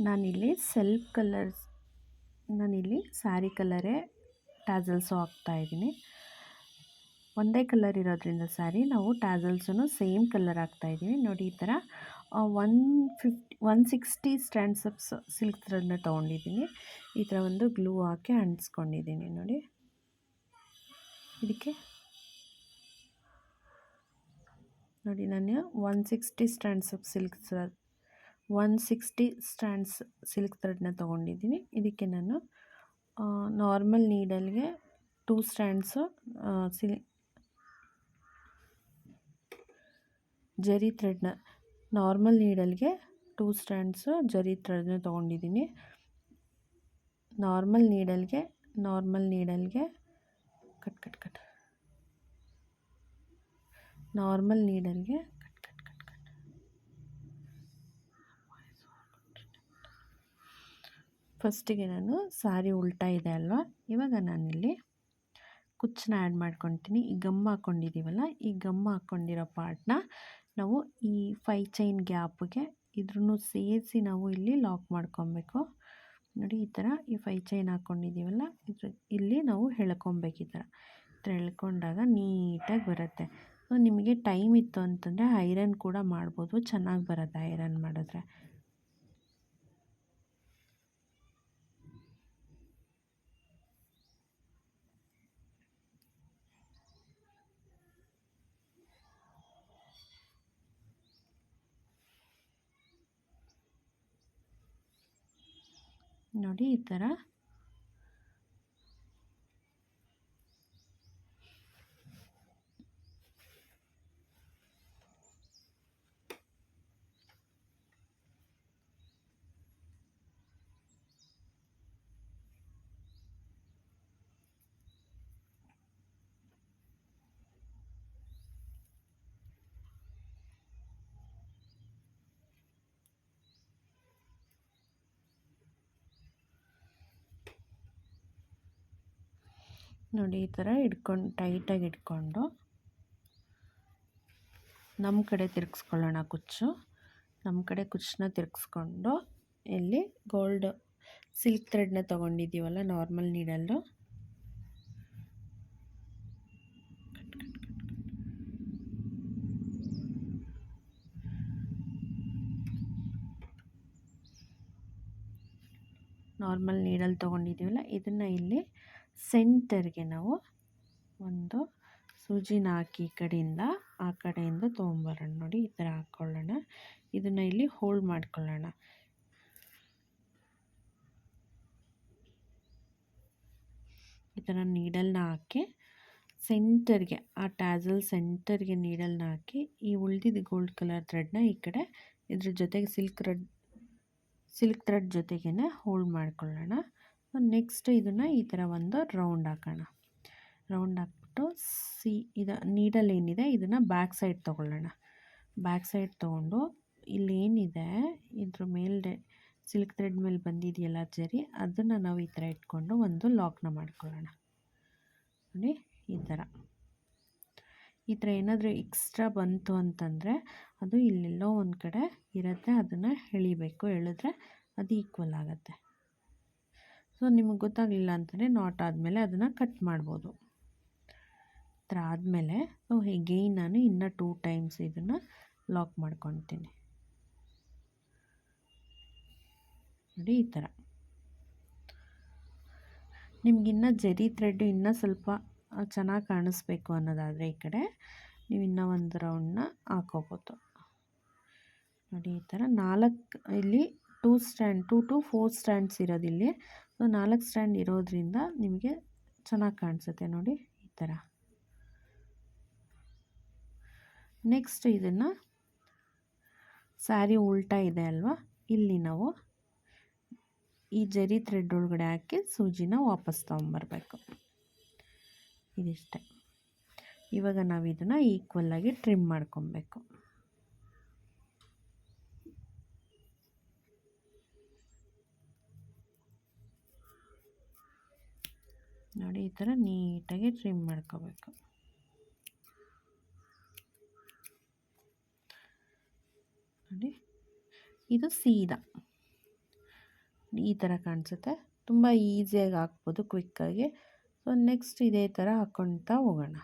ನಾನಿಲ್ಲಿ self colours ನಾನಿಲ್ಲಿ sari ಕಲರೇ tassels ಹಾಕ್ತಾಯಿದ್ದೀನಿ. ಒಂದೇ ಕಲರ್ ಇರೋದ್ರಿಂದ ಸ್ಯಾರಿ ನಾವು ಟ್ಯಾಸಲ್ಸನ್ನು ಸೇಮ್ ಕಲರ್ ಹಾಕ್ತಾಯಿದ್ದೀವಿ. ನೋಡಿ ಈ ಥರ 160 ಸ್ಟ್ಯಾಂಡ್ಸ್ ಆಫ್ ಸಿಲ್ಕ್ ಥ್ರೆಡ್ನ ತೊಗೊಂಡಿದ್ದೀನಿ. ಈ ಥರ ಒಂದು ಗ್ಲೂ ಹಾಕಿ ಅಂಟಿಸ್ಕೊಂಡಿದ್ದೀನಿ. ನೋಡಿ ಇದಕ್ಕೆ ನೋಡಿ ನಾನು 160 ಸ್ಟ್ಯಾಂಡ್ಸ್ ಆಫ್ ಸಿಲ್ಕ್ ಥ್ರೆಡ್ನ ತೊಗೊಂಡಿದ್ದೀನಿ. ಇದಕ್ಕೆ ನಾನು ನಾರ್ಮಲ್ ನೀಡಲ್ಗೆ 2 ಸ್ಟ್ಯಾಂಡ್ಸು ಜರಿ ಥ್ರೆಡ್ನ ನಾರ್ಮಲ್ ನೀಡಲ್ಗೆ 2 ಸ್ಟ್ಯಾಂಡ್ಸು ಜರಿ ಥ್ರೆಡ್ನ ತೊಗೊಂಡಿದ್ದೀನಿ. ನಾರ್ಮಲ್ ನೀಡಲ್ಗೆ ನಾರ್ಮಲ್ ನೀಡಲ್ಗೆ ಫಸ್ಟಿಗೆ ನಾನು ಸ್ಯಾರಿ ಉಲ್ಟಾ ಇದೆ ಅಲ್ವಾ, ಇವಾಗ ನಾನಿಲ್ಲಿ ಕುಚ್ಚನ್ನ ಆ್ಯಡ್ ಮಾಡ್ಕೊತೀನಿ. ಈ ಗಮ್ ಹಾಕ್ಕೊಂಡಿದ್ದೀವಲ್ಲ, ಈ ಗಮ್ ಹಾಕ್ಕೊಂಡಿರೋ ಪಾರ್ಟ್ನ ನಾವು ಈ 5 ಚೈನ್ ಗ್ಯಾಪ್ಗೆ ಇದ್ರೂ ಸೇರಿಸಿ ನಾವು ಇಲ್ಲಿ ಲಾಕ್ ಮಾಡ್ಕೊಬೇಕು. ನೋಡಿ ಈ ಥರ ಈ 5 ಚೈನ್ ಹಾಕ್ಕೊಂಡಿದ್ದೀವಲ್ಲ, ಇಲ್ಲಿ ನಾವು ಎಳ್ಕೊಬೇಕು. ಈ ಥರ ಎಳ್ಕೊಂಡಾಗ ನೀಟಾಗಿ ಬರುತ್ತೆ. ನಿಮಗೆ ಟೈಮ್ ಇತ್ತು ಅಂತಂದರೆ ಐರನ್ ಕೂಡ ಮಾಡ್ಬೋದು, ಚೆನ್ನಾಗಿ ಬರುತ್ತೆ ಐರನ್ ಮಾಡಿದ್ರೆ. ನೋಡಿ ಈ ಥರ ಟೈಟಾಗಿ ಇಟ್ಕೊಂಡು ನಮ್ಮ ಕಡೆ ತಿರುಗಿಸ್ಕೊಳ್ಳೋಣ ಕುಚ್ಚು. ನಮ್ಮ ಕಡೆ ಕುಚ್ಚನ್ನ ತಿರುಗಿಸ್ಕೊಂಡು ಇಲ್ಲಿ ಗೋಲ್ಡ್ ಸಿಲ್ಕ್ ಥ್ರೆಡ್ನ ತೊಗೊಂಡಿದ್ದೀವಲ್ಲ ನಾರ್ಮಲ್ ನೀಡಲ್ಲು, ನಾರ್ಮಲ್ ನೀಡಲ್ ತೊಗೊಂಡಿದ್ದೀವಲ್ಲ, ಇದನ್ನು ಇಲ್ಲಿ ಸೆಂಟರ್ಗೆ ನಾವು ಒಂದು ಸೂಜಿನ ಹಾಕಿ ಈ ಕಡೆಯಿಂದ ಆ ಕಡೆಯಿಂದ ತೊಗೊಂಬರೋಣ. ನೋಡಿ ಈ ಥರ ಹಾಕ್ಕೊಳ್ಳೋಣ. ಇದನ್ನು ಇಲ್ಲಿ ಹೋಲ್ಡ್ ಮಾಡ್ಕೊಳ್ಳೋಣ. ಈ ಥರ ನೀಡಲ್ನ ಹಾಕಿ ಸೆಂಟರ್ಗೆ, ಆ ಟ್ಯಾಸಲ್ ಸೆಂಟರ್ಗೆ ನೀಡಲ್ನ ಹಾಕಿ ಈ ಉಳಿದಿದ್ದ ಗೋಲ್ಡ್ ಕಲರ್ ಥ್ರೆಡ್ನ ಈ ಕಡೆ ಇದ್ರ ಜೊತೆಗೆ ಸಿಲ್ಕ್ ಥ್ರೆಡ್ ಜೊತೆಗೇ ಹೋಲ್ಡ್ ಮಾಡ್ಕೊಳ್ಳೋಣ. ನೆಕ್ಸ್ಟ್ ಇದನ್ನು ಈ ಥರ ಒಂದು ರೌಂಡ್ ಹಾಕೋಣ. ರೌಂಡ್ ಹಾಕ್ಬಿಟ್ಟು ಇದು ನೀಡಲ್ ಏನಿದೆ ಇದನ್ನು ಬ್ಯಾಕ್ ಸೈಡ್ ತೊಗೊಳ್ಳೋಣ. ಬ್ಯಾಕ್ ಸೈಡ್ ತೊಗೊಂಡು ಇಲ್ಲೇನಿದೆ ಇದ್ರ ಮೇಲೆ ಸಿಲ್ಕ್ ಥ್ರೆಡ್ ಮೇಲೆ ಬಂದಿದೆಯಲ್ಲ ಜರಿ, ಅದನ್ನು ನಾವು ಈ ಥರ ಇಟ್ಕೊಂಡು ಒಂದು ಲಾಕ್ನ ಮಾಡ್ಕೊಳ್ಳೋಣ. ನೋಡಿ ಈ ಥರ ಏನಾದರೂ ಎಕ್ಸ್ಟ್ರಾ ಬಂತು ಅಂತಂದರೆ ಅದು ಇಲ್ಲೆಲ್ಲೋ ಒಂದು ಕಡೆ ಇರುತ್ತೆ, ಅದನ್ನು ಎಳಿಬೇಕು. ಎಳೆದ್ರೆ ಅದು ಈಕ್ವಲ್ ಆಗುತ್ತೆ. ಸೊ ನಿಮಗೆ ಗೊತ್ತಾಗಲಿಲ್ಲ ಅಂತಂದರೆ ನಾಟ್ ಆದಮೇಲೆ ಅದನ್ನು ಕಟ್ ಮಾಡ್ಬೋದು. ಈ ಥರ ಆದಮೇಲೆ ಎಗೈನ್ ನಾನು ಇನ್ನೂ 2 ಟೈಮ್ಸ್ ಇದನ್ನು ಲಾಕ್ ಮಾಡ್ಕೊತೀನಿ. ನೋಡಿ ಈ ಥರ. ನಿಮಗಿನ್ನೂ ಜರಿ ಥ್ರೆಡ್ಡು ಇನ್ನೂ ಸ್ವಲ್ಪ ಚೆನ್ನಾಗಿ ಕಾಣಿಸ್ಬೇಕು ಅನ್ನೋದಾದರೆ ಈ ಕಡೆ ನೀವು ಇನ್ನೂ ಒಂದು ರೌಂಡನ್ನ ಹಾಕೋಬೋದು. ನೋಡಿ ಈ ಥರ 4 ಇಲ್ಲಿ 2 to 4 ಸ್ಟ್ಯಾಂಡ್ಸ್ ಇರೋದಿಲ್ಲಿ. ಸೊ 4 ಸ್ಟ್ಯಾಂಡ್ ಇರೋದ್ರಿಂದ ನಿಮಗೆ ಚೆನ್ನಾಗಿ ಕಾಣಿಸುತ್ತೆ. ನೋಡಿ ಈ ಥರ. ನೆಕ್ಸ್ಟ್ ಇದನ್ನು ಸ್ಯಾರಿ ಉಲ್ಟಾ ಇದೆ ಅಲ್ವಾ, ಇಲ್ಲಿ ನಾವು ಈ ಜರಿ ಥ್ರೆಡ್ ಒಳಗಡೆ ಹಾಕಿ ಸೂಜಿನ ವಾಪಸ್ ತೊಗೊಂಬರ್ಬೇಕು. ಇದಿಷ್ಟೇ. ಇವಾಗ ನಾವು ಇದನ್ನು ಈಕ್ವಲ್ಲಾಗಿ ಟ್ರಿಮ್ ಮಾಡ್ಕೊಬೇಕು. ನೋಡಿ ಈ ಥರ ನೀಟಾಗಿ ಟ್ರಿಮ್ ಮಾಡ್ಕೋಬೇಕು. ನೋಡಿ ಇದು ಸೀದಾ. ಈ ಥರ ಕಾಣಿಸುತ್ತೆ. ತುಂಬ ಈಸಿಯಾಗಿ ಹಾಕ್ಬೋದು ಕ್ವಿಕ್ಕಾಗಿ. ಸೊ ನೆಕ್ಸ್ಟ್ ಇದೇ ಥರ ಹಾಕ್ಕೊಳ್ತಾ ಹೋಗೋಣ.